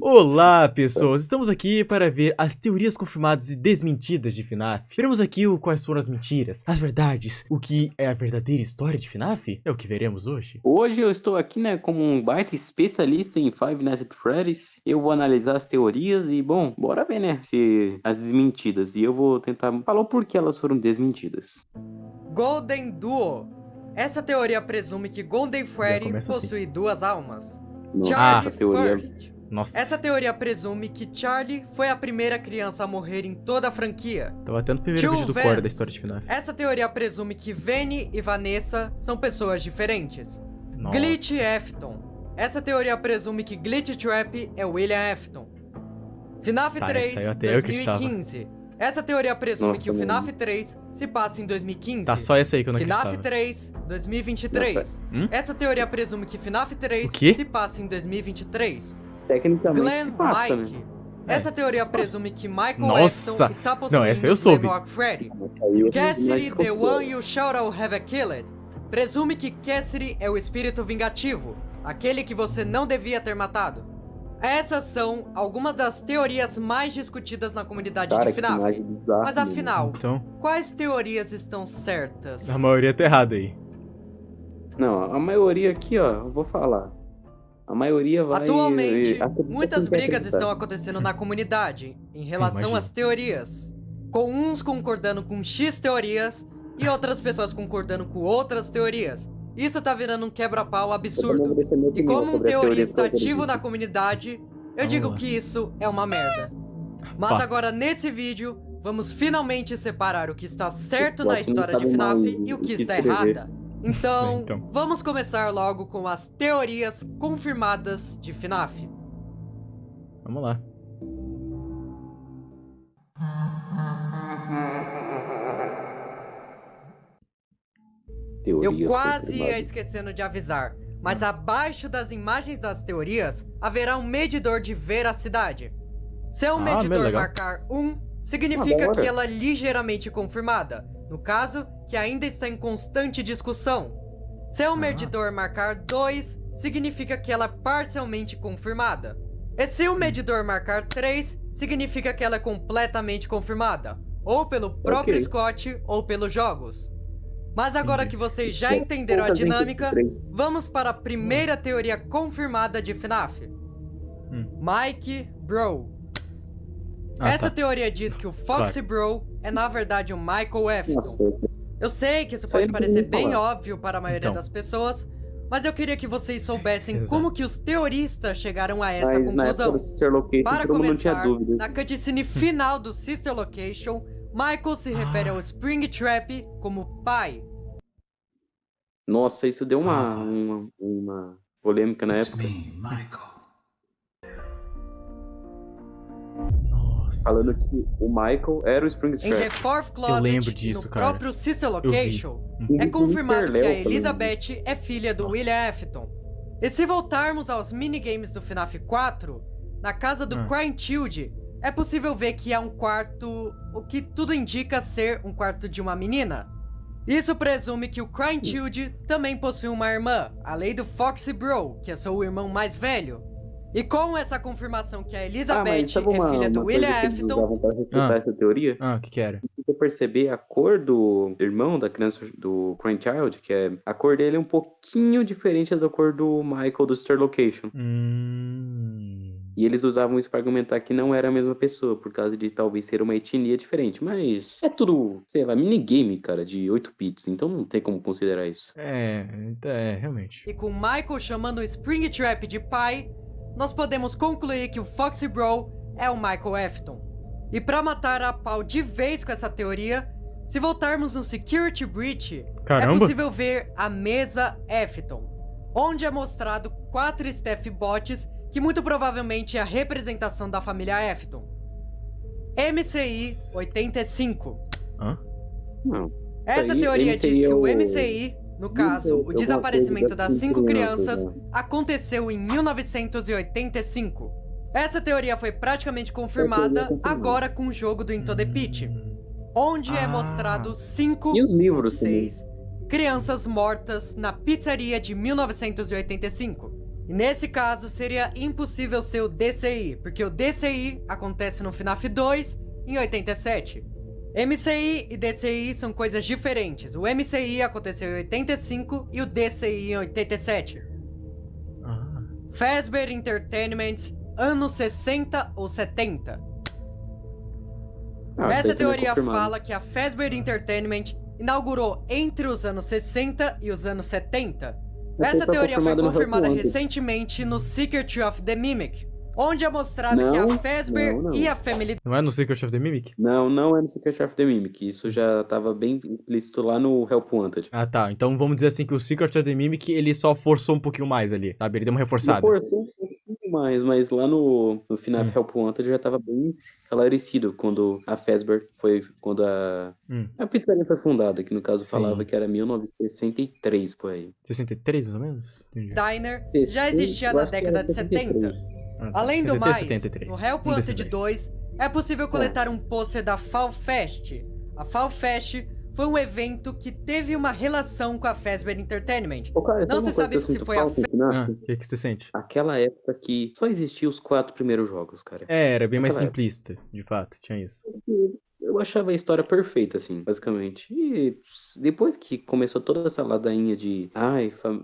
Olá, pessoas! Estamos aqui para ver as teorias confirmadas e desmentidas de FNAF. Veremos aqui quais foram as mentiras, as verdades, o que é a verdadeira história de FNAF? É o que veremos hoje. Hoje eu estou aqui, né, como um baita especialista em Five Nights at Freddy's. Eu vou analisar as teorias e, bom, bora ver, né, se as desmentidas. E eu vou tentar falar o porquê elas foram desmentidas. Golden Duo. Essa teoria presume que Golden Freddy começa assim. possui duas almas. Nossa, Charlie essa teoria... First. Nossa, Essa teoria presume que Charlie foi a primeira criança a morrer em toda a franquia. tava até no primeiro Tio vídeo do Vance. Core da história de FNAF. Essa teoria presume que Vanny e Vanessa são pessoas diferentes. Nossa. Glitch Afton. Essa teoria presume que Glitch Trap é William Afton. FNAF Tá, 3, essa aí eu até acreditava. 2015. Essa teoria presume Nossa, que o mano. FNAF 3 se passa em 2015. Tá, só essa aí que eu não FNAF acreditava. 3, 2023. Nossa. Essa teoria presume que FNAF 3 O quê? se passa em 2023. Tecnicamente Glenn se passa, Mike. né? Essa teoria se passa. presume que Michael Nossa! Afton está possuindo Não, essa eu soube. Glamrock Freddy. Aí eu Cassidy, não the desconsidero. one you shout out have killed. Presume que Cassidy é o espírito vingativo, aquele que você não devia ter matado. Essas são algumas das teorias mais discutidas na comunidade Cara, de que FNAF. imagem bizarra. Mas afinal, Então, quais teorias estão certas? a maioria tá errada aí. Não, a maioria aqui, ó, eu vou falar. A maioria vai... Atualmente, acredita muitas quem quer brigas acreditar. estão acontecendo na comunidade em relação Imagino. às teorias, com uns concordando com X teorias e outras pessoas concordando com outras teorias. Isso tá virando um quebra-pau Eu também absurdo. vou deixar minha E opinião como um sobre as teorias teorista que eu ativo acredito. na comunidade, eu Vamos digo lá. que isso é uma merda. Mas Fato. agora nesse vídeo, vamos finalmente separar o que está certo Os na plots não história de sabem FNAF mais e o o que que está escrever. errada. Então, Então. vamos começar logo com as teorias confirmadas de FNAF. Vamos lá. Eu Teorias quase ia confirmadas. esquecendo de avisar, mas abaixo das imagens das teorias haverá um medidor de veracidade. Se o medidor legal. marcar 1, significa da hora. que ela é ligeiramente confirmada, no caso, que ainda está em constante discussão. Se o medidor marcar 2, significa que ela é parcialmente confirmada. E se o medidor marcar 3, significa que ela é completamente confirmada, ou pelo próprio Ok. Scott ou pelos jogos. Mas agora que vocês já entenderam a Poucas entre esses dinâmica, três. vamos para a primeira teoria confirmada de FNAF. Mike Bro. Essa teoria diz que o Foxy Bro é na verdade o Michael Afton. Nossa, Eu sei que isso Isso aí pode não parecer precisa bem falar. óbvio para a maioria Então. das pessoas, mas eu queria que vocês soubessem Exato. como que os teoristas chegaram a esta mas na época conclusão. do Sister Location Para todo mundo não tinha começar, dúvidas. na cutscene final do Sister Location, Michael se refere ao Spring Trap como pai. Nossa, isso deu uma polêmica na época. Nossa. Falando que o Michael era o Spring Em The Trap. Fourth Closet lembro e disso, no cara. próprio Sister vi. Location, E é o confirmado Mr. que a Léo falando Elizabeth é filha do Nossa. William Afton. E se voltarmos aos minigames do FNAF 4, na casa do Crying Child, é possível ver que há um quarto, o que tudo indica ser um quarto de uma menina. Isso presume que o Crying Child também possui uma irmã, além do Foxy Bro, que é seu irmão mais velho. E com essa confirmação que a Elizabeth mas sabe é filha do coisa William que eles Afton, usavam para refutar essa teoria? O que era? Se você perceber a cor do irmão da criança do Crying Child, que é a cor dele é um pouquinho diferente da cor do Michael do Sister Location. E eles usavam isso para argumentar que não era a mesma pessoa, por causa de talvez ser uma etnia diferente. Mas é tudo, sei lá, minigame, cara, de 8 bits, então não tem como considerar isso. Realmente. e com Michael chamando o Springtrap de pai, nós podemos concluir que o Foxy Bro é o Michael Afton. E pra matar a pau de vez com essa teoria, se voltarmos no Security Breach, Caramba. é possível ver a mesa Afton, onde é mostrado 4 Staff Bots, que muito provavelmente é a representação da família Afton. MCI 85. Hã? Não. Essa Isso aí, teoria MCI diz que é o MCI, no caso, alguma o desaparecimento coisa das das 5 cinco crianças, crianças, né? aconteceu em 1985. Essa teoria foi praticamente confirmada agora com o jogo do Into the Pit, onde é mostrado 5 E os livros ou 6 crianças mortas na pizzaria de 1985. E nesse caso, seria impossível ser o DCI, porque o DCI acontece no FNAF 2 em 87. MCI e DCI são coisas diferentes. O MCI aconteceu em 85 e o DCI em 87. Fazbear Entertainment, anos 60 ou 70. Essa teoria fala que a Fazbear Entertainment inaugurou entre os anos 60 e os anos 70. Essa teoria foi confirmada recentemente no Secret of the Mimic, onde é mostrado que a Fazbear e a Family... Não é no Secret of the Mimic? Não é no Secret of the Mimic. Isso já tava bem explícito lá no Help Wanted. Ah, tá. Então vamos dizer assim que o Secret of the Mimic, ele só forçou um pouquinho mais ali, sabe? Ele deu uma reforçada. Ele forçou um pouquinho mais, mas lá no FNAF Help Wanted já tava bem esclarecido quando a Fazbear foi... Quando a pizzaria foi fundada, que no caso falava que era 1963, por aí. 63, mais ou menos? Entendi. Diner já existia na década de 70. Além do mais, 73. no Help Wanted 2, é possível coletar um pôster da Fall Fest. A Fall Fest foi um evento que teve uma relação com a Fazbear Entertainment. Cara, não se sabe se foi a... O que você sente? Aquela época que só existiam os 4 primeiros jogos, cara. Era bem mais simplista, de fato, tinha isso. Eu achava a história perfeita, assim, basicamente. E depois que começou toda essa ladainha de...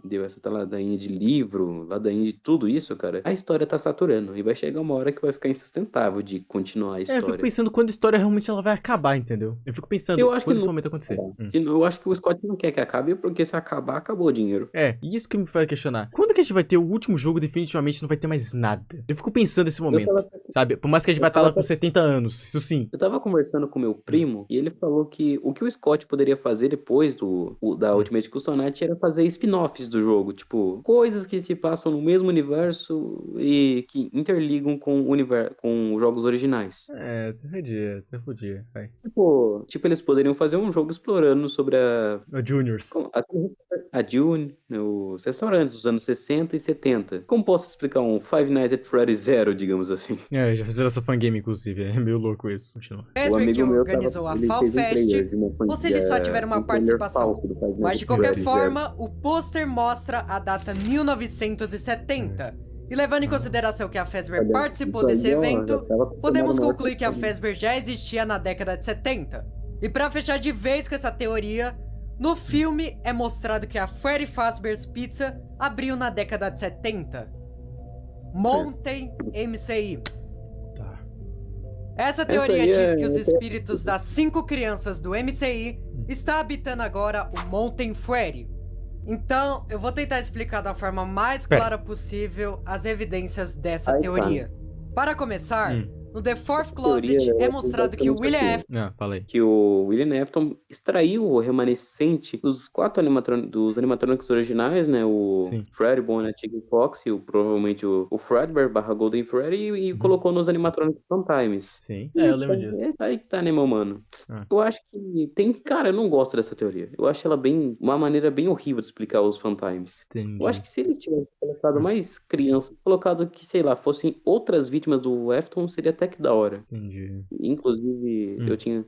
deu essa ladainha de livro, ladainha de tudo isso, cara. A história tá saturando. E vai chegar uma hora que vai ficar insustentável de continuar a história. Eu fico pensando quando a história realmente ela vai acabar, entendeu? Eu fico pensando quando esse momento acontecer. Eu acho que o Scott não quer que acabe, porque se acabar, acabou o dinheiro. E isso que me faz questionar. Quando que a gente vai ter o último jogo, definitivamente não vai ter mais nada? Eu fico pensando nesse momento, sabe? Por mais que a gente vai estar lá com 70 anos, isso sim. Eu tava conversando com meu primo, e ele falou que o Scott poderia fazer depois da Ultimate Custom Night era fazer spin-offs do jogo, tipo, coisas que se passam no mesmo universo e que interligam com os jogos originais. Até podia. Tipo, eles poderiam fazer um jogo explorando sobre a Juniors. A June, os restaurantes dos anos 60 e 70. Como posso explicar um Five Nights at Freddy's Zero, digamos assim? Já fizeram essa fangame, inclusive. É meio louco isso. Continua. O amigo meu organizou a Fall Fest, ou se eles só tiveram uma participação. Mas de qualquer forma, o pôster mostra a data 1970. E levando em consideração que a Fazbear participou desse evento, podemos concluir que a Fazbear já existia na década de 70. E pra fechar de vez com essa teoria, no filme é mostrado que a Freddy Fazbear's Pizza abriu na década de 70. Mountain MCI. Essa teoria diz que os espíritos das 5 crianças do MCI está habitando agora o Mountain Freddy. Então, eu vou tentar explicar da forma mais clara possível as evidências dessa teoria. Para começar, no The Fourth Closet é mostrado que o William Afton... Que o William Afton extraiu o remanescente dos 4 dos animatrônicos originais, né? O Freddy, Bonnie, Chicken Fox e provavelmente o Fredbear / Golden Freddy e colocou nos animatrônicos Funtimes. Sim, eu lembro disso. Aí que tá, né, meu mano? Eu acho que tem... Cara, eu não gosto dessa teoria. Eu acho ela uma maneira bem horrível de explicar os Funtimes. Eu acho que se eles tivessem colocado mais crianças, colocado que, sei lá, fossem outras vítimas do Afton, seria até que da hora. Entendi. Inclusive, eu tinha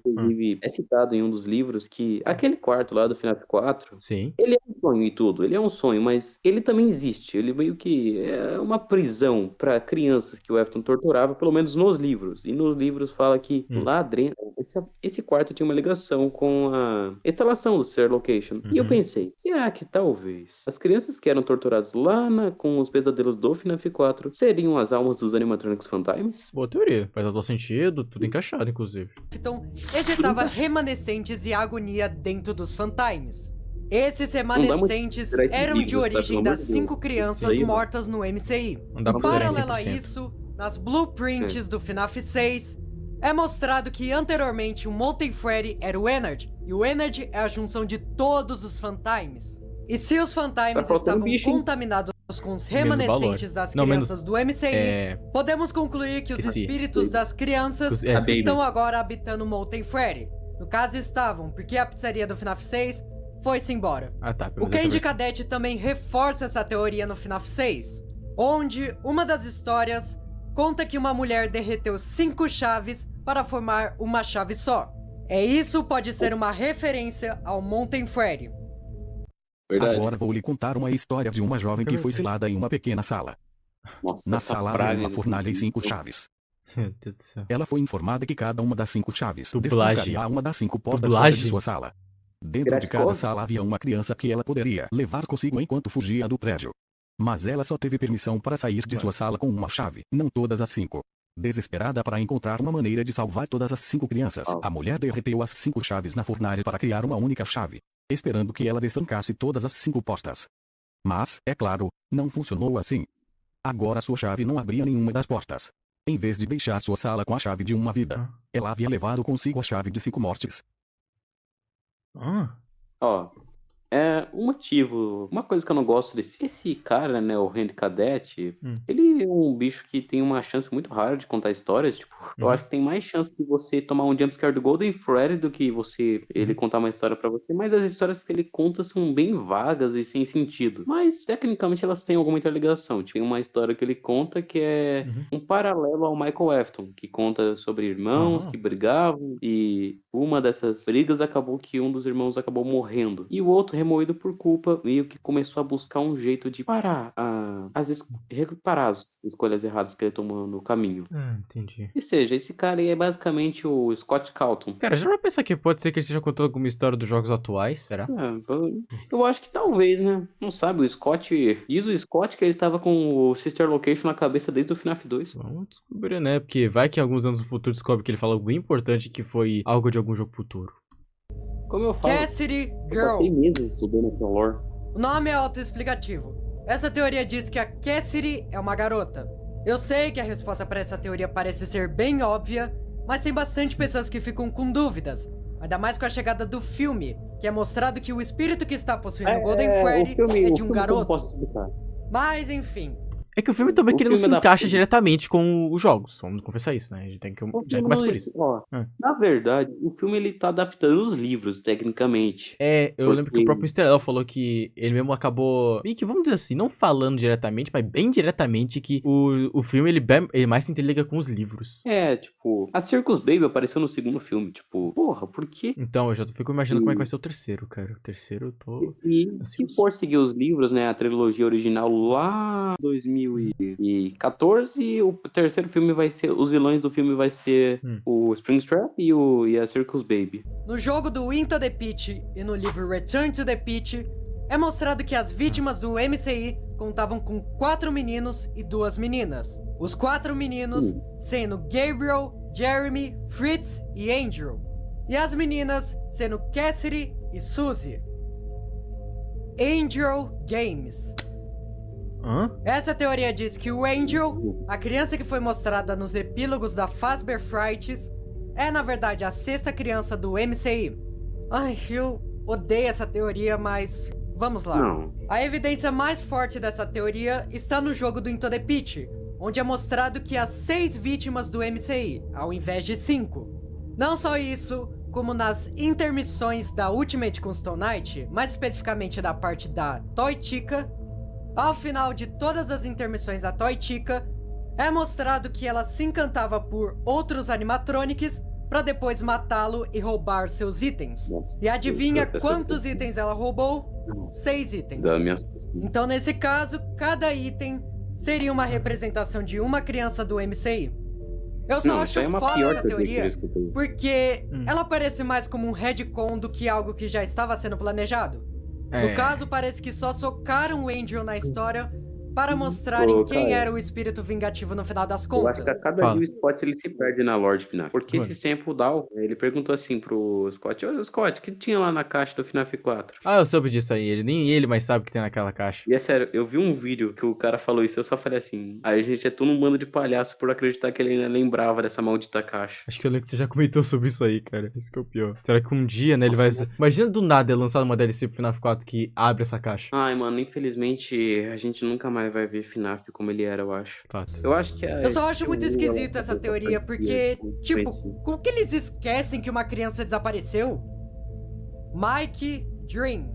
citado em um dos livros que aquele quarto lá do FNAF 4, ele é um sonho e tudo, ele é um sonho, mas ele também existe. Ele meio que é uma prisão para crianças que o Afton torturava, pelo menos nos livros. E nos livros fala que lá dentro, esse quarto tinha uma ligação com a instalação do Stair Location. E eu pensei, será que talvez as crianças que eram torturadas lá com os pesadelos do FNAF 4 seriam as almas dos animatronics Funtimes? Boa teoria. Faz todo sentido, tudo encaixado, inclusive. Então, ejetava remanescentes e agonia dentro dos Funtimes. Esses remanescentes eram de origem das 5 crianças mortas no MCI. Paralelo a isso, nas blueprints do FNAF 6, é mostrado que anteriormente o Mountain Freddy era o Ennard, e o Ennard é a junção de todos os Funtimes. E se os Funtimes estavam contaminados com os remanescentes das crianças do MCI, podemos concluir que os espíritos das crianças estão agora habitando Mountain Freddy. No caso estavam, porque a pizzaria do FNAF 6 foi-se embora. O Candy Cadet também reforça essa teoria no FNAF 6, onde uma das histórias conta que uma mulher derreteu 5 chaves para formar uma chave só. Isso pode ser uma referência ao Mountain Freddy. Verdade. Agora vou lhe contar uma história de uma jovem que foi selada em uma pequena sala. Nossa, Na essa sala havia frase uma desse fornalha e vídeo. 5 chaves. Meu Deus do céu. Ela foi informada que cada uma das 5 chaves Dublagem. destrancaria uma das 5 portas fora Dublagem. de sua sala. Dentro de cada Graças sala havia uma criança que ela poderia levar consigo enquanto fugia do prédio. Mas ela só teve permissão para sair de sua sala com uma chave, não todas as 5. Desesperada para encontrar uma maneira de salvar todas as 5 crianças, a mulher derreteu as 5 chaves na fornalha para criar uma única chave, esperando que ela destrancasse todas as 5 portas. Mas, é claro, não funcionou assim. Agora sua chave não abria nenhuma das portas. Em vez de deixar sua sala com a chave de uma vida, ela havia levado consigo a chave de 5 mortes. Ó, um motivo, uma coisa que eu não gosto esse cara, né, o Randy Cadete, ele é um bicho que tem uma chance muito rara de contar histórias, tipo, eu acho que tem mais chance de você tomar um jumpscare do Golden Freddy do que ele contar uma história pra você, mas as histórias que ele conta são bem vagas e sem sentido, mas tecnicamente elas têm alguma interligação. Tem uma história que ele conta que é um paralelo ao Michael Afton, que conta sobre irmãos que brigavam e uma dessas brigas acabou que um dos irmãos acabou morrendo e o outro remoído por culpa, meio que começou a buscar um jeito de parar reparar as escolhas erradas que ele tomou no caminho. Entendi. Ou seja, esse cara aí é basicamente o Scott Calton. Cara, já vai pensar que pode ser que ele esteja contando alguma história dos jogos atuais, será? Eu acho que talvez, né? Não sabe, diz o Scott que ele tava com o Sister Location na cabeça desde o FNAF 2. Vamos descobrir, né? Porque vai que alguns anos no futuro descobre que ele fala algo bem importante que foi algo de algum jogo futuro. Como eu falo, Cassidy eu Girl. passei meses estudando essa lore. O nome é autoexplicativo. Essa teoria diz que a Cassidy é uma garota. Eu sei que a resposta para essa teoria parece ser bem óbvia, mas tem bastante pessoas que ficam com dúvidas. Ainda mais com a chegada do filme, que é mostrado que o espírito que está possuindo o Golden Freddy é de um garoto. Posso explicar. Mas enfim. É que o filme também O que ele não se filme encaixa da- diretamente com os jogos. Vamos confessar isso, né? A gente tem que já começa por isso. Ó, na verdade, o filme ele tá adaptando os livros, tecnicamente. Eu lembro que o próprio Mr. El falou que ele mesmo acabou, meio que, vamos dizer assim, não falando diretamente, mas bem diretamente que o filme ele mais se interliga com os livros. Tipo, a Circus Baby apareceu no segundo filme, tipo, porra, por quê? Então, eu já fico imaginando como é que vai ser o terceiro, cara. O terceiro eu tô... E Assim, se for seguir os livros, né, a trilogia original lá em 2014, o terceiro filme vai ser, os vilões do filme vai ser o Springtrap e a Circus Baby. No jogo do Into the Pit e no livro Return to the Pit, é mostrado que as vítimas do MCI contavam com 4 meninos e 2 meninas. Os 4 meninos sendo Gabriel, Jeremy, Fritz e Andrew. E as meninas sendo Cassidy e Suzy. Angel Games. Essa teoria diz que o Angel, a criança que foi mostrada nos epílogos da Fazbear Frights, é na verdade a 6ª criança do MCI. Ai, eu odeio essa teoria, mas vamos lá. Não. A evidência mais forte dessa teoria está no jogo do Into the Pit, onde é mostrado que há 6 vítimas do MCI, ao invés de 5. Não só isso, como nas intermissões da Ultimate Custom Night, mais especificamente da parte da Toy Chica, ao final de todas as intermissões da Toy Chica, é mostrado que ela se encantava por outros animatronics pra depois matá-lo e roubar seus itens. Nossa, E adivinha essa quantos sensação. itens ela roubou? 6 itens. Da minha... Então, nesse caso, cada item seria uma representação de uma criança do MCI. Eu só Não, acho isso aí é uma foda pior essa teoria que eu teoria, já escutei. porque ela parece mais como um retcon do que algo que já estava sendo planejado. No caso, parece que só socaram o Angel na história para mostrarem quem cara, era o espírito vingativo no final das Eu contas. acho que a cada Fala. dia o Scott ele se perde na lore de FNAF. Porque Mano. esse tempo o Dow, ele perguntou assim pro Scott: Ô Scott, o que tinha lá na caixa do FNAF 4? Eu soube disso aí. Nem ele mais sabe o que tem naquela caixa. E é sério, eu vi um vídeo que o cara falou isso, eu só falei assim: aí a gente é todo um bando de palhaço por acreditar que ele ainda lembrava dessa maldita caixa. Acho que eu lembro que você já comentou sobre isso aí, cara. Esse que é o pior. Será que um dia, né, ele Nossa, vai... Imagina do nada ele lançar uma DLC pro FNAF 4 que abre essa caixa. Ai, mano, infelizmente a gente nunca mais vai ver FNAF como ele era, eu acho. Fato. Eu acho que Eu só acho muito esquisito essa teoria, porque, tipo, como que eles esquecem que uma criança desapareceu? Mike Dream.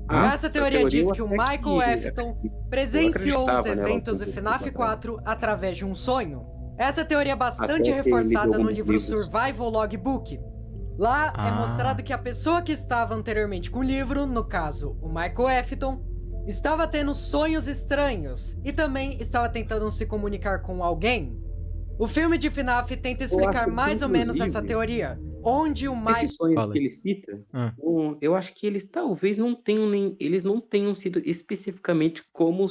Essa teoria diz que o Michael Afton presenciou os acreditava nela eventos um de pouco, FNAF 4 através de um sonho. Essa teoria é bastante Até que ele reforçada leu no alguns livro livros. Survival Logbook, Lá é mostrado que a pessoa que estava anteriormente com o livro, no caso, o Michael Afton, estava tendo sonhos estranhos e também estava tentando se comunicar com alguém. O filme de FNAF tenta explicar mais ou menos essa teoria, onde o Michael... Esses sonhos que ele cita, eu acho que eles talvez não tenham sido especificamente como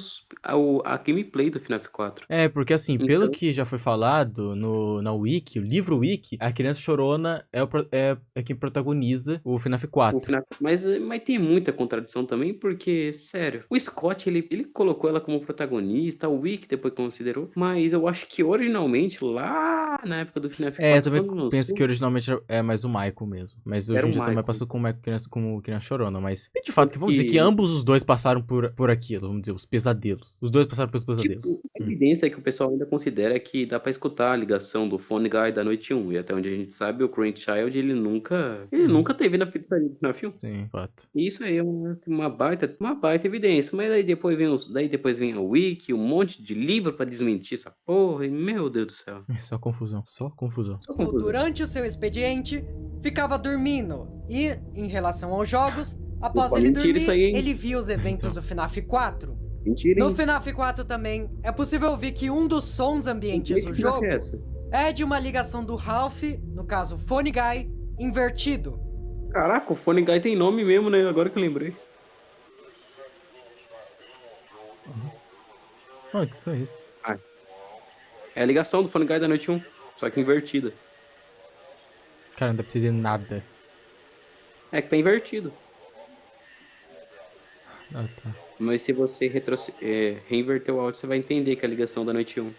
a gameplay do FNAF 4. Porque assim, pelo que já foi falado na Wiki, o livro Wiki, a criança chorona é quem protagoniza o FNAF 4. Mas tem muita contradição também, porque, sério, o Scott, ele colocou ela como protagonista, o Wiki depois considerou, mas eu acho que originalmente, lá na época do FNAF 4... eu também penso que originalmente é mais o Michael mesmo. Mas hoje em dia também passou como criança chorona. Mas, de fato, vamos dizer que ambos os dois passaram por aquilo, vamos dizer, os pesadelos. Os dois passaram pelos pesadelos. A evidência é que o pessoal ainda considera que dá pra escutar a ligação do Phone Guy da Noite 1. E até onde a gente sabe, o Crank Child, ele nunca teve na pizzaria do FNAF 1. Sim, fato. E isso aí é uma baita evidência. Mas daí depois vem a Wiki, um monte de livro pra desmentir essa porra. E, meu Deus do céu. Só confusão. Durante o seu expediente, ficava dormindo. E, em relação aos jogos, após ele dormir, ele via os eventos do FNAF 4. Mentira, no FNAF 4 também, é possível ver que um dos sons ambientes do jogo é de uma ligação do Ralph, no caso Phone Guy, invertido. Caraca, o Phone Guy tem nome mesmo, né? Agora que eu lembrei. Que som é esse? É a ligação do Phone Guy da Noite 1, só que invertida. Cara, não dá pra entender nada. É que tá invertido. Tá. Mas se você reinverter o áudio, você vai entender que é a ligação da Noite 1.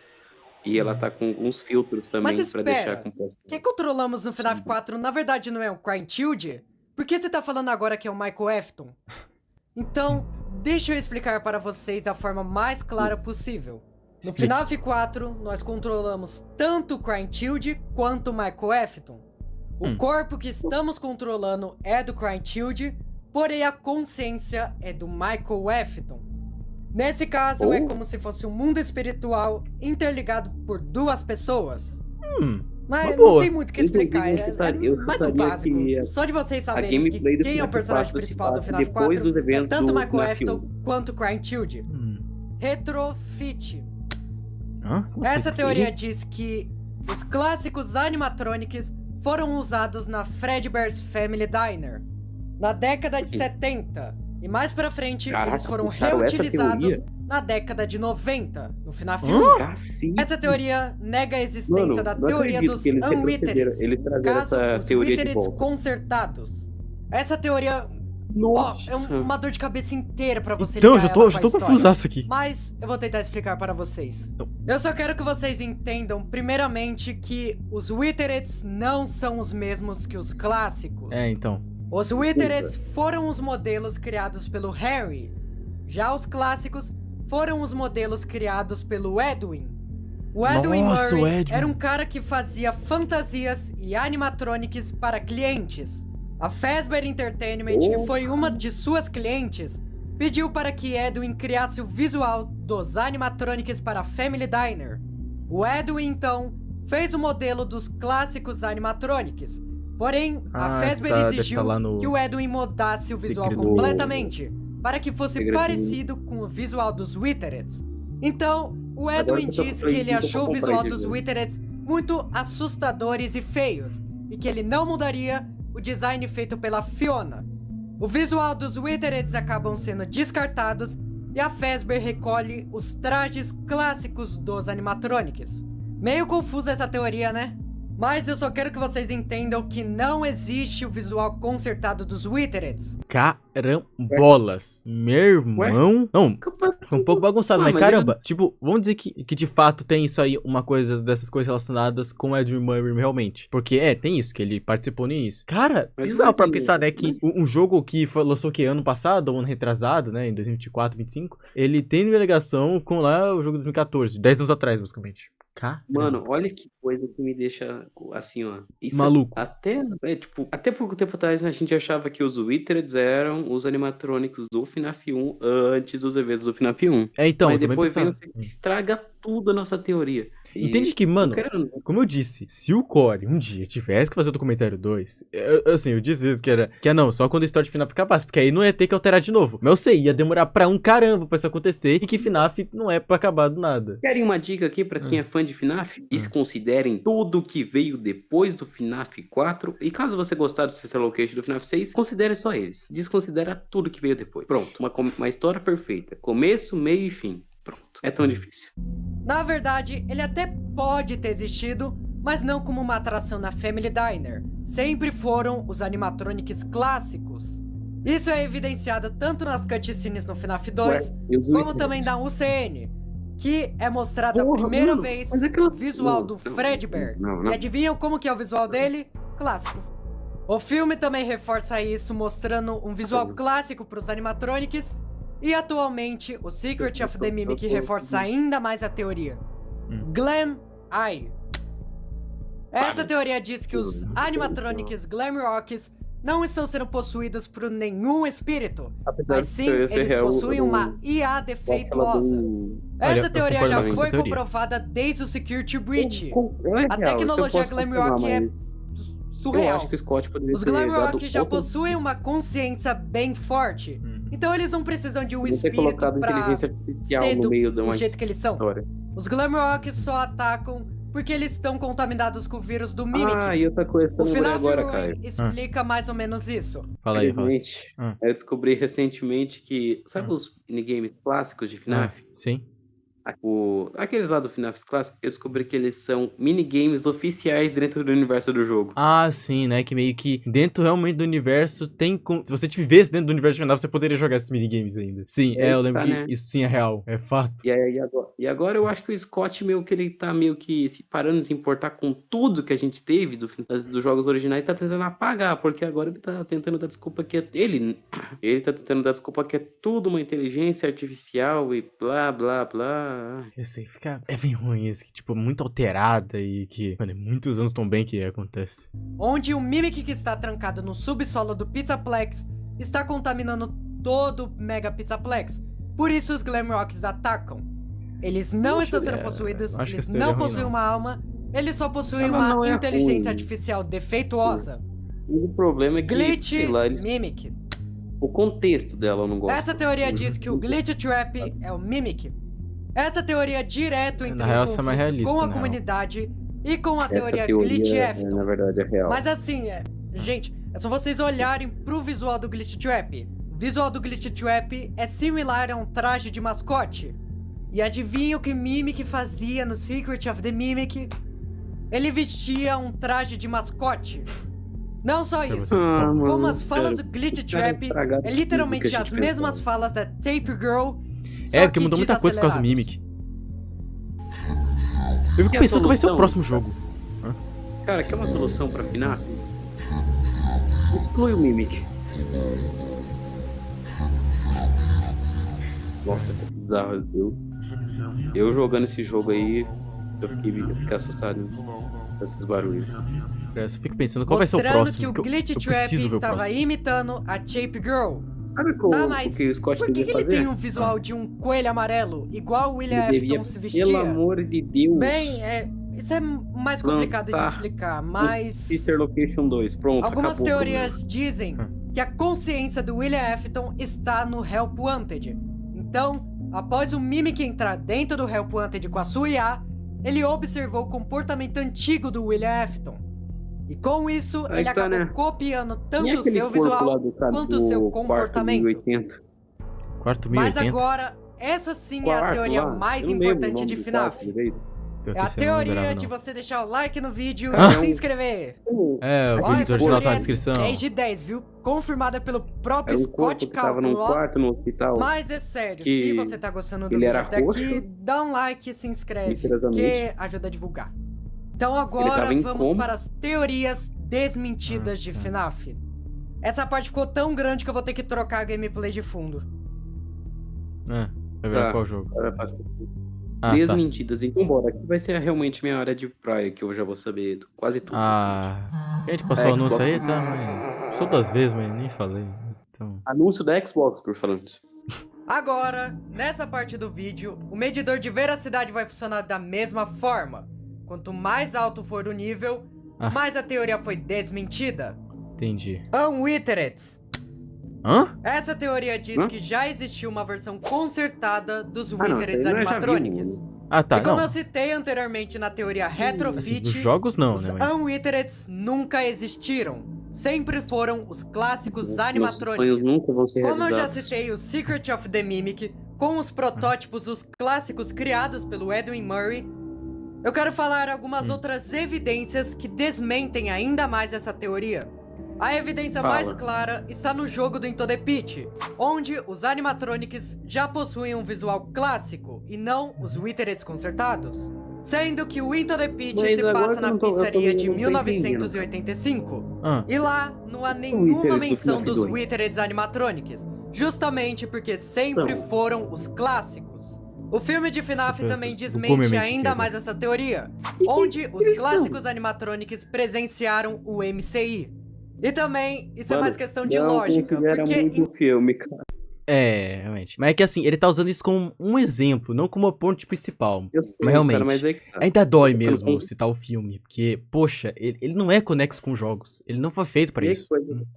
E ela tá com alguns filtros também pra deixar composto. Quem controlamos no FNAF 4 na verdade não é o Crying Child? Por que você tá falando agora que é o Michael Afton? Então, deixa eu explicar para vocês da forma mais clara possível. No FNAF 4, nós controlamos tanto o Crying Child quanto o Michael Afton. O corpo que estamos controlando é do Crying Child, porém a consciência é do Michael Afton. Nesse caso, é como se fosse um mundo espiritual interligado por duas pessoas. Mas não tem muito o que explicar, é mais o básico. Só de vocês saberem que quem é o personagem principal do FNAF 4 é tanto o Michael Afton quanto o Crying Child. Retrofit. Essa teoria diz que os clássicos animatronics foram usados na Fredbear's Family Diner na década de 70 e mais pra frente eles foram reutilizados na década de 90 no FNAF 1. Essa teoria nega a existência da teoria dos Unwittereds, no caso, os Wittereds consertados. Essa teoria é uma dor de cabeça inteira pra você ligar ela com a história. Então, já tô confusaço aqui. Mas eu vou tentar explicar para vocês. Eu só quero que vocês entendam, primeiramente, que os Wittereds não são os mesmos que os clássicos. Então. Os Wittereds foram os modelos criados pelo Harry. Já os clássicos foram os modelos criados pelo Edwin. O Edwin Murray era um cara que fazia fantasias e animatronics para clientes. A Fazbear Entertainment, que foi uma de suas clientes, pediu para que Edwin criasse o visual dos animatronics para a Family Diner. O Edwin, então, fez o modelo dos clássicos animatronics. Porém, a Fazbear exigiu que o Edwin mudasse o visual completamente, para que fosse parecido com o visual dos Wittereds. Então, o Edwin disse que ele achou o visual dos Wittereds muito assustadores e feios, e que ele não mudaria o design feito pela Fiona. O visual dos Wittereds acabam sendo descartados e a Fazbear recolhe os trajes clássicos dos animatronics. Meio confusa essa teoria, né? Mas eu só quero que vocês entendam que não existe o visual consertado dos Wittereds. Carambolas. Meu irmão... Não, foi um pouco bagunçado, mas caramba. Tipo, vamos dizer que de fato tem isso aí, uma coisa dessas coisas relacionadas com o Edwin Murray realmente. Porque tem isso, que ele participou nisso. Cara, bizarro pra pensar, né, que um jogo que lançou que ano passado, ou ano retrasado, né, em 2024, 2025, ele tem ligação com lá o jogo de 2014, 10 anos atrás, basicamente. Mano, olha que coisa que me deixa assim, ó. Isso maluco. Até pouco tempo atrás, né, a gente achava que os Wittereds eram os animatrônicos do FNAF 1 antes dos eventos do FNAF 1. Então, mas depois vem estraga tudo a nossa teoria. Entende que, mano, como eu disse, se o Corey um dia tivesse que fazer o documentário 2, eu disse isso, que não, só quando a história de FNAF acabasse, porque aí não ia ter que alterar de novo. Mas eu sei, ia demorar pra um caramba pra isso acontecer, e que FNAF não é pra acabar do nada. Querem uma dica aqui pra quem é fã de FNAF? Desconsiderem tudo que veio depois do FNAF 4, e caso você gostar do Sister Location do FNAF 6, considere só eles. Desconsidera tudo que veio depois. Pronto, uma história perfeita. Começo, meio e fim. Pronto. É tão difícil. Na verdade, ele até pode ter existido, mas não como uma atração na Family Diner. Sempre foram os animatronics clássicos. Isso é evidenciado tanto nas cutscenes no FNAF 2, como também na UCN, que é mostrado a primeira vez o visual do Fredbear. E adivinham como que é o visual dele? Clássico. O filme também reforça isso, mostrando um visual clássico para os animatronics. E atualmente, o Secret of the Mimic reforça ainda mais a teoria. Glen Eye. Essa teoria diz que os animatronics Glamrocks não estão sendo possuídos por nenhum espírito, mas sim, eles possuem uma IA defeituosa. Essa teoria já foi comprovada desde o Security Breach. A tecnologia Glamrock é surreal. Eu acho que o Scott poderia Os Glamrock já possuem uma consciência bem forte. Então eles não precisam de um espírito pra ser do jeito que eles são. Os Glamrocks só atacam porque eles estão contaminados com o vírus do Mimic. E outra coisa que eu lembrei agora, Caio. Explica mais ou menos isso. Fala aí, eu descobri recentemente que... Sabe os minigames clássicos de FNAF? Sim. Aqueles lá do FNAF clássico, eu descobri que eles são minigames oficiais dentro do universo do jogo. Sim, né? Que meio que dentro realmente do universo tem... Se você te vivesse dentro do universo de FNAF, você poderia jogar esses minigames ainda. Sim, eu lembro que isso sim é real, é fato. E agora eu acho que o Scott meio que ele tá meio que se parando de se importar com tudo que a gente teve dos jogos originais, tá tentando apagar, porque agora ele tá tentando dar desculpa que ele tá tentando dar desculpa que é tudo uma inteligência artificial e blá, blá, blá. Eu sei, é bem ruim isso, que tipo, muito alterada e que, mano, muitos anos tão bem que acontece. Onde o Mimic que está trancado no subsolo do Pizzaplex está contaminando todo o Mega Pizzaplex. Por isso os Glamrocks atacam. Eles não estão sendo possuídos, eles não possuem uma alma, eles só possuem uma inteligência artificial defeituosa. O problema é que, Glitch Mimic. O contexto dela eu não gosto. Essa teoria diz que o Glitch Trap é o Mimic. Essa teoria direto entra em conflito com a comunidade e com a teoria Glitch Afton. Na verdade, é real. Mas assim, gente, é só vocês olharem pro visual do Glitch Trap. O visual do Glitch Trap é similar a um traje de mascote. E adivinha o que Mimic fazia no Secret of the Mimic? Ele vestia um traje de mascote. Não só isso, como as falas do Glitch Trap é literalmente as mesmas falas da Tape Girl. Porque mudou muita coisa por causa do Mimic. Eu fico pensando que vai ser o próximo jogo. Cara, quer uma solução pra FNAF? Exclui o Mimic. Nossa, isso é bizarro. Eu jogando esse jogo aí, eu fiquei assustado com esses barulhos. Eu fico pensando qual vai ser o próximo. Que o Glitch Trap estava imitando a Tape Girl. Sabe o que o Scott devia fazer? Por que ele tem um visual de um coelho amarelo, igual o William Afton se vestia? Pelo amor de Deus. Bem, isso é mais complicado de explicar, mas... Sister Location 2, pronto, algumas teorias dizem que a consciência do William Afton está no Help Wanted. Então, após o Mimic entrar dentro do Help Wanted com a sua IA, ele observou o comportamento antigo do William Afton. E com isso, ele acabou copiando tanto o seu visual quanto o seu comportamento. Quarto 1080? Mas agora, essa sim é a teoria mais importante de FNAF. É a teoria de você deixar o like no vídeo e se inscrever. O vídeo original tá na descrição. 10 de 10, viu? Confirmada pelo próprio Scott Calton. Tava num quarto no hospital. Mas é sério, se você tá gostando do vídeo até aqui, dá um like e se inscreve, que ajuda a divulgar. Então agora vamos para as teorias desmentidas de FNAF. Essa parte ficou tão grande que eu vou ter que trocar a gameplay de fundo. Vai ver qual jogo? Desmentidas. Então bora, aqui vai ser realmente minha área de praia, que eu já vou saber quase tudo. A gente passou o anúncio aí, tá? Mas... Só 2 vezes, mas nem falei. Então... Anúncio da Xbox, por falando isso. Agora, nessa parte do vídeo, o medidor de veracidade vai funcionar da mesma forma. Quanto mais alto for o nível, mais a teoria foi desmentida. Entendi. Unwittereds. Hã? Essa teoria diz que já existiu uma versão consertada dos Wittereds animatronics. Tá, e como não. eu citei anteriormente na teoria retrofit, Assim, nos jogos não, os né? Mas... Unwittereds nunca existiram. Sempre foram os clássicos animatronics. Sonhos nunca vão ser Como eu já realizados. citei o Secret of the Mimic, com os protótipos, os clássicos criados pelo Edwin Murray, eu quero falar algumas outras evidências que desmentem ainda mais essa teoria. A evidência mais clara está no jogo do Into the Pit, onde os animatronics já possuem um visual clássico e não os Wittereds consertados. Sendo que o Into the Pit se passa na pizzaria de 1985. E lá não há nenhuma menção dos Wittereds animatronics, justamente porque sempre foram os clássicos. O filme de FNAF também desmente ainda mais essa teoria, onde os clássicos animatronics presenciaram o MCI. E também, isso é mais questão de lógica, porque... muito filme, cara. Realmente. Mas é que assim, ele tá usando isso como um exemplo, não como a ponte principal. Eu sei, mas realmente, cara, mas é que tá. ainda dói mesmo citar o filme, porque, poxa, ele não é conexo com jogos. Ele não foi feito pra isso.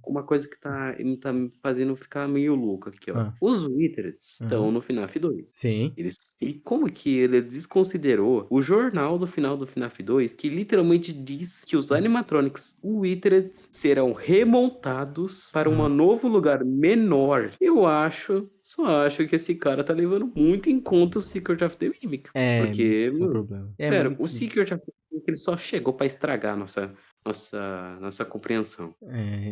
Uma coisa que ele tá me fazendo ficar meio louco aqui, ó. Os Wittereds estão no FNAF 2. Sim. E como que ele desconsiderou o jornal do final do FNAF 2, que literalmente diz que os animatronics Wittereds serão remontados para um novo lugar menor. Só acho que esse cara tá levando muito em conta o Secret of the Mimic. Porque, esse é o problema. Sério, o Secret of the Mimic ele só chegou pra estragar nossa compreensão.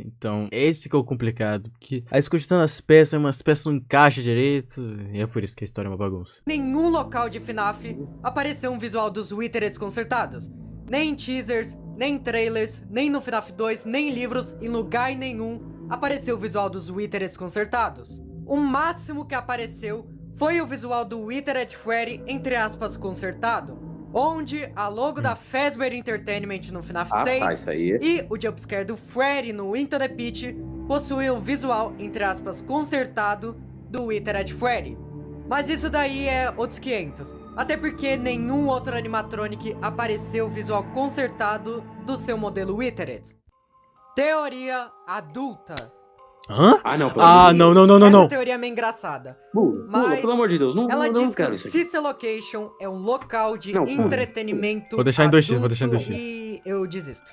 Então, esse que é o complicado, porque aí ficou juntando as peças, umas peças não encaixam direito, e é por isso que a história é uma bagunça. Nenhum local de FNAF apareceu um visual dos Wittereds consertados. Nem em teasers, nem em trailers, nem no FNAF 2, nem em livros, em lugar nenhum apareceu o visual dos Wittereds consertados. O máximo que apareceu foi o visual do Wittered Freddy, entre aspas, consertado, onde a logo da Fazbear Entertainment no FNAF 6 e o jumpscare do Freddy no Into the Pit possuem o visual, entre aspas, consertado do Wittered Freddy. Mas isso daí é outros 500, até porque nenhum outro animatronic apareceu o visual consertado do seu modelo Wittered. Teoria adulta. Hã? Não. Essa teoria é meio engraçada. Mas pelo amor de Deus, ela diz que o isso aqui. Cecil Location é um local de entretenimento. Vou deixar em 2x, E eu desisto.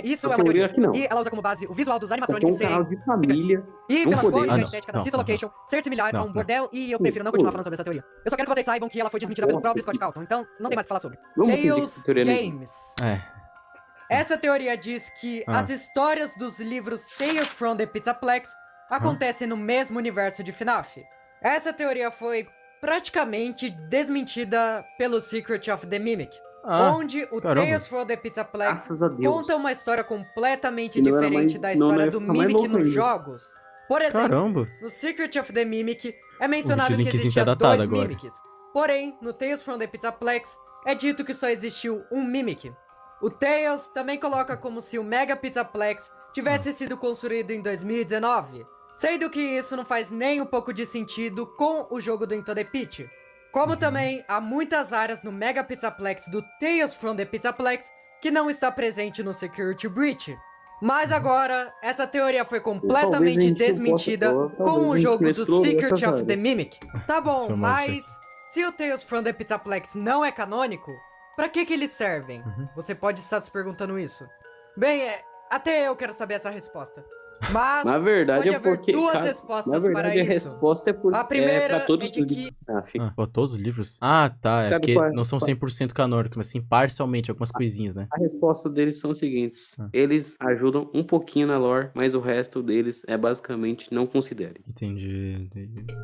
Isso a é uma teoria aqui não. E ela usa como base o visual dos Isso aqui animatronics é um canal de família. E pelas cores e a não. estética da Cecil Location ser similar a um bordel, e eu prefiro não continuar falando sobre essa teoria. Eu só quero que vocês saibam que ela foi desmentida pelo próprio Scott Calton, então não tem mais o que falar sobre. Tales Games. Essa teoria diz que as histórias dos livros Tales from the Pizzaplex acontecem no mesmo universo de FNAF. Essa teoria foi praticamente desmentida pelo Secret of the Mimic, onde o Tales from the Pizzaplex conta uma história completamente diferente da história do Mimic nos jogos. Por exemplo, no Secret of the Mimic é mencionado que existia 2 Mimics, porém, no Tales from the Pizzaplex é dito que só existiu um Mimic. O Tales também coloca como se o Mega Pizzaplex tivesse sido construído em 2019, sendo que isso não faz nem um pouco de sentido com o jogo do Into the Pit. Como também há muitas áreas no Mega Pizzaplex do Tales from the Pizzaplex que não está presente no Security Breach. Mas agora, essa teoria foi completamente desmentida com o jogo do Secret of the Mimic. Tá bom, mas se o Tales from the Pizzaplex não é canônico, pra que eles servem? Você pode estar se perguntando isso. Bem, até eu quero saber essa resposta. Mas na verdade pode é porque haver duas respostas para isso. A resposta é porque a primeira pra todos é de que... Pra todos os livros? Tá, é Sabe porque não são 100% canônicos, mas sim parcialmente, algumas coisinhas, né? A resposta deles são os seguintes. Eles ajudam um pouquinho na lore, mas o resto deles é basicamente não considere. Entendi.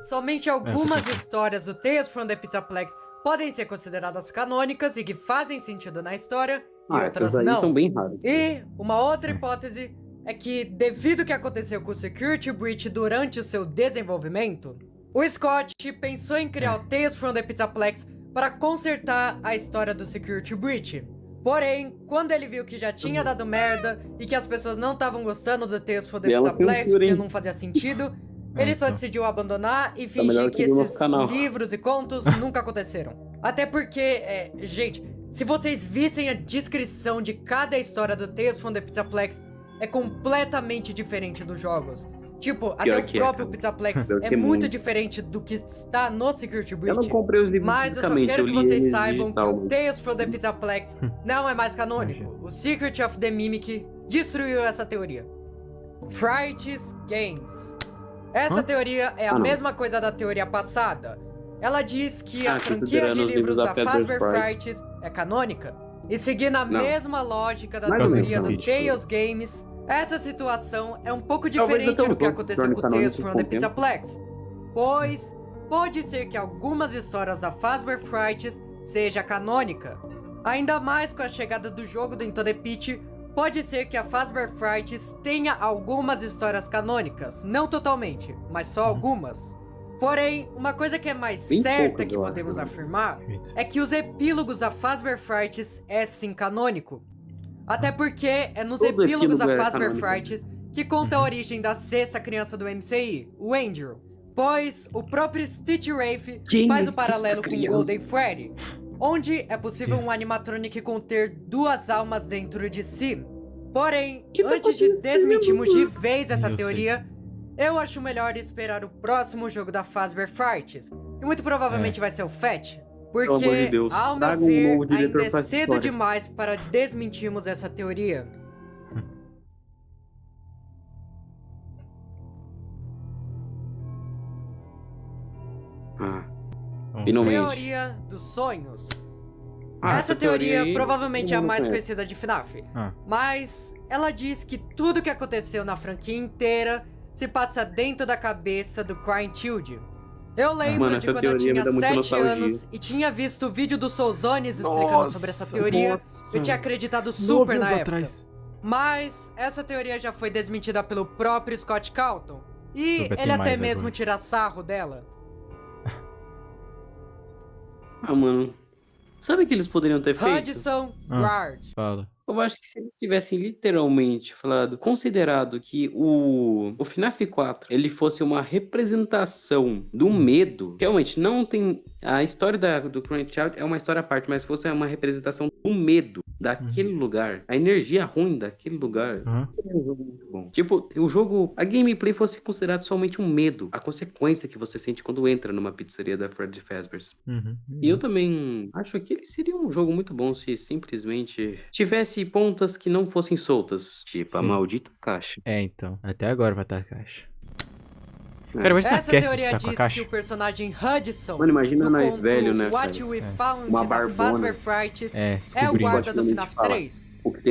Somente algumas histórias do Tales from the Pizzaplex podem ser consideradas canônicas e que fazem sentido na história, e outras essas aí não. São bem raras. E uma outra hipótese é que, devido ao que aconteceu com o Security Breach durante o seu desenvolvimento, o Scott pensou em criar o Tales from the Pizzaplex para consertar a história do Security Breach. Porém, quando ele viu que já tinha dado merda e que as pessoas não estavam gostando do Tales from the Pizzaplex porque não fazia sentido, Ele só decidiu abandonar e fingir que esses livros e contos nunca aconteceram. Até porque, gente, se vocês vissem a descrição de cada história do Tales from the Pizzaplex, é completamente diferente dos jogos. Tipo, até o próprio Pizzaplex é muito diferente do que está no Security Breach. Eu não comprei os livros mas eu só quero que vocês saibam que o Tales from the Pizzaplex não é mais canônico. O Secret of the Mimic destruiu essa teoria. Frights Games. Essa teoria é a mesma coisa da teoria passada. Ela diz que a franquia de livros da Fazbear Frights é canônica. E seguindo a mesma lógica da teoria do Tales Games, essa situação é um pouco diferente do que aconteceu com o Tales from the Pizzaplex. Pois pode ser que algumas histórias da Fazbear Frights seja canônica. Ainda mais com a chegada do jogo do Into the Pit, pode ser que a Fazbear Frights tenha algumas histórias canônicas. Não totalmente, mas só algumas. Porém, uma coisa que é mais certa que podemos afirmar é que os epílogos da Fazbear Frights é sim canônico. Até porque é nos epílogos da Fazbear Frights que conta a origem da sexta criança do MCI, o Andrew. Pois o próprio Stitch Wraith faz o paralelo com Golden Freddy, onde é possível um animatronic conter duas almas dentro de si. Porém, antes de desmentirmos de vez essa teoria, eu acho melhor esperar o próximo jogo da Fazbear Frights, que muito provavelmente vai ser o Fetch. Porque, ao meu ver, ainda é cedo demais para desmentirmos essa teoria. Teoria dos sonhos. Essa teoria provavelmente é a mais conhecida de FNAF. Mas ela diz que tudo que aconteceu na franquia inteira se passa dentro da cabeça do Crying Child. Eu lembro de quando eu tinha 7 anos e tinha visto o vídeo do Soulzones explicando sobre essa teoria. Eu tinha acreditado super na época. Mas essa teoria já foi desmentida pelo próprio Scott Calton. E ele até mesmo tira sarro dela. Mano. Sabe o que eles poderiam ter feito? Hudson Guard. Fala. Eu acho que se eles tivessem literalmente considerado que o FNAF 4 ele fosse uma representação do medo, realmente não tem. A história do Crying Child é uma história à parte, mas fosse uma representação do medo daquele lugar, a energia ruim daquele lugar, seria um jogo muito bom. Tipo, a gameplay fosse considerado somente um medo, a consequência que você sente quando entra numa pizzaria da Freddy Fazbear's. E eu também acho que ele seria um jogo muito bom se simplesmente tivesse pontas que não fossem soltas, tipo a maldita caixa. Então, até agora vai estar a caixa. Cara, mas essa teoria diz que o personagem Hudson, mano, imagina nós velho, né, What We Found uma na Fazbear Frights é o guarda do FNAF 3.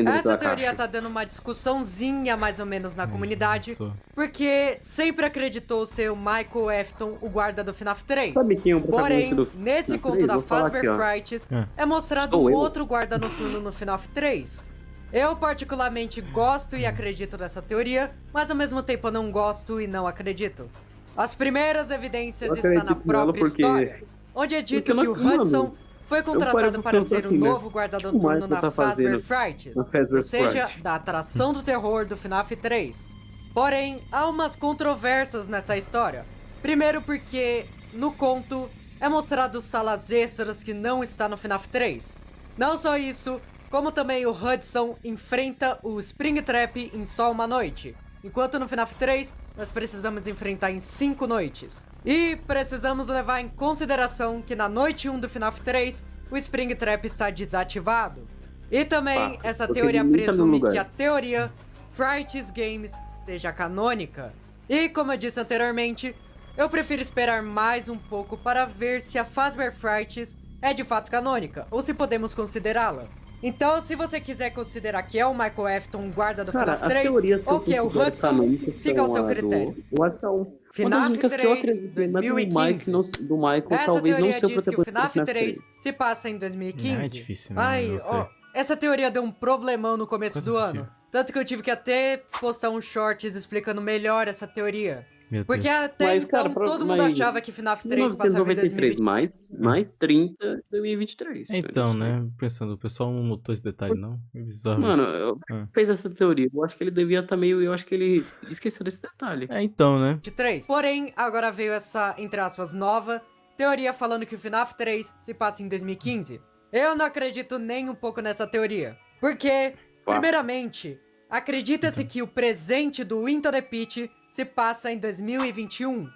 Essa teoria tá dando uma discussãozinha mais ou menos na comunidade, porque sempre acreditou ser o Michael Afton o guarda do FNAF 3. Sabe quem é o Porém, nesse conto da Fazbear Frights é mostrado um outro guarda noturno no FNAF 3. Eu particularmente gosto e acredito nessa teoria, mas ao mesmo tempo eu não gosto e não acredito. As primeiras evidências estão na própria história, onde é dito que o Hudson foi contratado para ser o novo guarda noturno na Fazbear Frights, ou seja, da atração do terror do FNAF 3. Porém, há umas controvérsias nessa história. Primeiro porque, no conto, é mostrado salas extras que não está no FNAF 3. Não só isso, como também o Hudson enfrenta o Springtrap em só uma noite, enquanto no FNAF 3 nós precisamos enfrentar em 5 noites. E precisamos levar em consideração que na noite 1 do FNAF 3 o Springtrap está desativado. E também essa teoria presume que a teoria Frights Games seja canônica. E como eu disse anteriormente, eu prefiro esperar mais um pouco para ver se a Fazbear Frights é de fato canônica, ou se podemos considerá-la. Então, se você quiser considerar que é o Michael Afton guarda do FNAF 3, ou que é o Hudson, fica ao seu critério. Eu acho que é FNAF 3, 2015. Do Michael, essa talvez teoria não seja diz que o FNAF 3 se passa em 2015. Não é difícil, não sei. Essa teoria deu um problemão no começo do ano. Tanto que eu tive que até postar uns shorts explicando melhor essa teoria. Meu Porque Deus. até Mas, então cara, todo mundo achava que FNAF 3 passava em 1993 2020. mais 30 em 2023. Então, né? Pensando, o pessoal não notou esse detalhe, não? É bizarro Mano, isso. fez essa teoria. Eu acho que ele devia estar meio. Eu acho que ele esqueceu desse detalhe. Então, né? De 3. Porém, agora veio essa, entre aspas, nova teoria falando que o FNAF 3 se passa em 2015. Eu não acredito nem um pouco nessa teoria. Porque, primeiramente, acredita-se que o presente do Into the Pit se passa em 2021.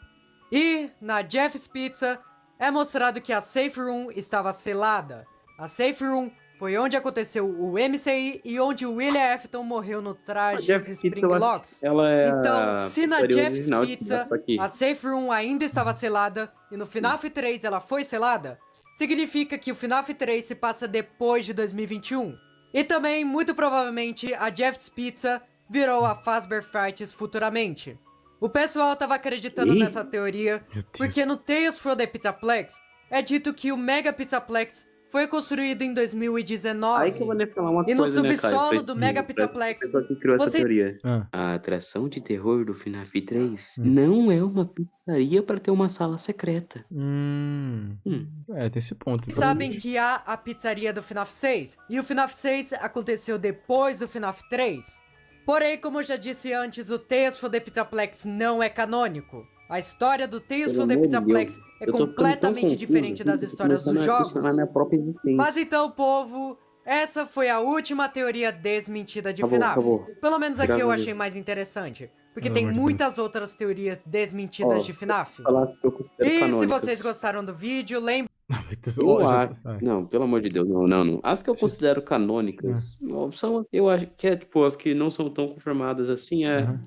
E, na Jeff's Pizza, é mostrado que a Safe Room estava selada. A Safe Room foi onde aconteceu o MCI e onde o William Afton morreu no traje Jeff's Spring Pizza, eu acho Locks. que ela é Então, a se na pizzaria Jeff's original de Pizza FNAF aqui. a Safe Room ainda estava selada e no FNAF 3 ela foi selada, significa que o FNAF 3 se passa depois de 2021. E também, muito provavelmente, a Jeff's Pizza virou a Fazbear Frights futuramente. O pessoal tava acreditando nessa teoria porque no Tales from the Pizzaplex é dito que o Mega Pizzaplex foi construído em 2019. Aí que eu vou lhe falar uma E no coisa, né, Caio? subsolo do Mega Pizzaplex, A pessoa que criou essa você... teoria. Ah. A atração de terror do FNAF 3 não é uma pizzaria para ter uma sala secreta. É, tem esse ponto. sabem que há a pizzaria do FNAF 6. E o FNAF 6 aconteceu depois do FNAF 3. Porém, como eu já disse antes, o Tales from the Pizzaplex não é canônico. A história do Tales from the Pizzaplex é completamente diferente das histórias dos jogos. Minha própria existência. Mas então, povo, essa foi a última teoria desmentida de Acabou, FNAF. acabou. Pelo menos aqui Graças eu a achei Deus. mais interessante. Porque Pelo tem amor de muitas Deus. outras teorias desmentidas de FNAF. Falasse que eu considero E se canônicas. vocês gostaram do vídeo, lembrem... Eu acho. Não, pelo amor de Deus, não. As que eu considero canônicas são as. Eu acho que é tipo as que não são tão confirmadas assim.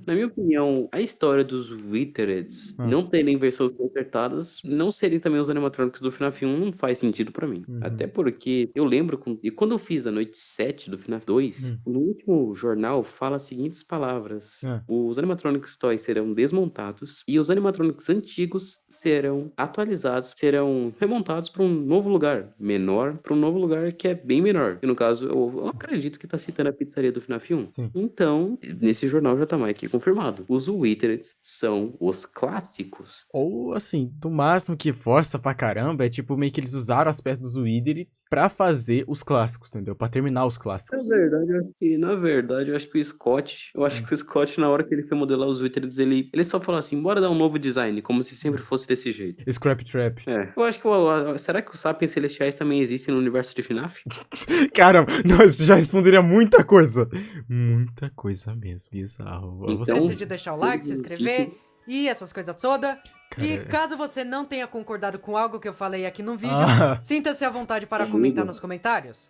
Na minha opinião, a história dos Withereds não terem versões consertadas, não serem também os animatrônicos do FNAF 1, não faz sentido pra mim. Até porque eu lembro. E quando eu fiz a noite 7 do FNAF 2, no último jornal fala as seguintes palavras: os animatrônicos toys serão desmontados e os animatrônicos antigos serão atualizados, serão remontados para um novo lugar menor, para um novo lugar que é bem menor. E no caso, eu acredito que tá citando a pizzaria do FNAF 1. Sim. Então, nesse jornal já tá mais aqui confirmado. Os Withereds são os clássicos. Ou, assim, do máximo que força pra caramba é tipo meio que eles usaram as peças dos Withereds pra fazer os clássicos, entendeu? Pra terminar os clássicos. Na verdade, eu acho que o Scott, na hora que ele foi modelar os Withereds, ele só falou assim, bora dar um novo design, como se sempre fosse desse jeito. Scrap Trap. Eu acho que será que os Sapiens Celestiais também existem no universo de FNAF? Caramba, nós já responderia muita coisa. Muita coisa mesmo. Bizarro. Então, Não esqueça de deixar o like, se inscrever e essas coisas todas. E caso você não tenha concordado com algo que eu falei aqui no vídeo, sinta-se à vontade para comentar nos comentários.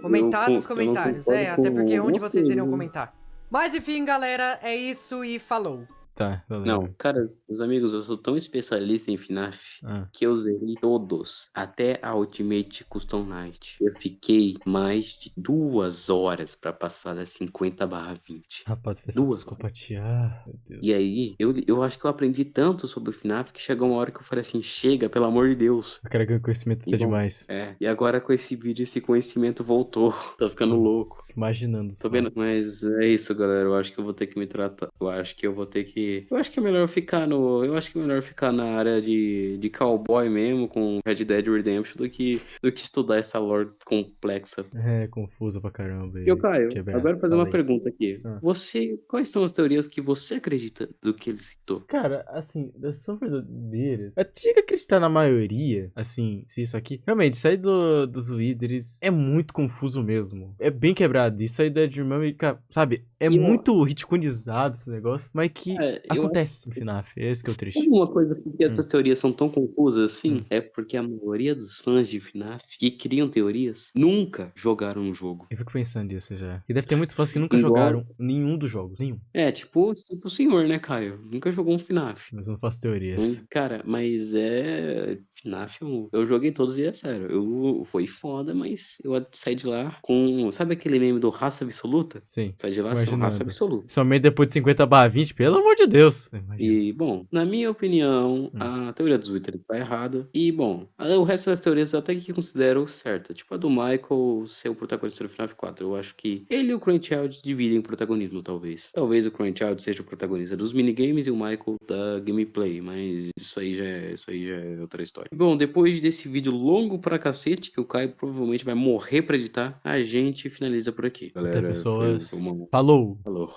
Comentar nos comentários, até porque onde vocês iriam comentar. Mas enfim, galera, é isso e falou. Tá, valeu. Não, cara, meus amigos, eu sou tão especialista em FNAF que eu zerei todos, até a Ultimate Custom Night. Eu fiquei mais de 2 horas pra passar das 50/20. Rapaz, tu fez 2 psicopatia. Meu Deus. E aí, eu acho que eu aprendi tanto sobre o FNAF que chegou uma hora que eu falei assim, chega, pelo amor de Deus. Eu quero ganhar conhecimento até demais. E agora com esse vídeo, esse conhecimento voltou. Tô ficando louco. Imaginando. Tô vendo, mas é isso, galera. Eu acho que eu vou ter que me tratar. Eu acho que é melhor ficar na área de cowboy mesmo, com Red Dead Redemption, do que estudar essa lore complexa. É, confusa pra caramba. E eu, Caio, agora fazer uma pergunta aqui. Quais são as teorias que você acredita do que ele citou? Cara, assim, são verdadeiras. Eu tinha que acreditar na maioria, assim, se isso aqui. Realmente, isso aí dos Withereds é muito confuso mesmo. É bem quebrado. Isso aí do Ed Mummy, sabe? É muito ritconizado esse negócio, mas que acontece no FNAF. É esse que é o triste. Sabe uma coisa porque essas teorias são tão confusas assim? É porque a maioria dos fãs de FNAF que criam teorias nunca jogaram um jogo. Eu fico pensando nisso já. E deve ter muitos fãs que nunca jogaram nenhum dos jogos. Nenhum. Tipo o senhor, né, Caio? Nunca jogou um FNAF. Mas eu não faço teorias. Cara, mas FNAF, eu joguei todos e é sério. Foi foda, mas eu saí de lá com. Sabe aquele meme do Raça Absoluta? Sim. Saí de lá com Raça Absoluta. Somente depois de 50/20, pelo amor de de Deus. E, bom, na minha opinião, a teoria do Twitter tá errada. E, bom, o resto das teorias eu até que considero certa. Tipo a do Michael ser o protagonista do FNAF 4. Eu acho que ele e o Cranchild dividem o protagonismo, talvez. Talvez o Cranchild seja o protagonista dos minigames e o Michael da gameplay. Mas isso aí já é outra história. Bom, depois desse vídeo longo pra cacete, que o Caio provavelmente vai morrer pra editar, a gente finaliza por aqui. Até Galera, pessoas. foi uma... Falou. Falou.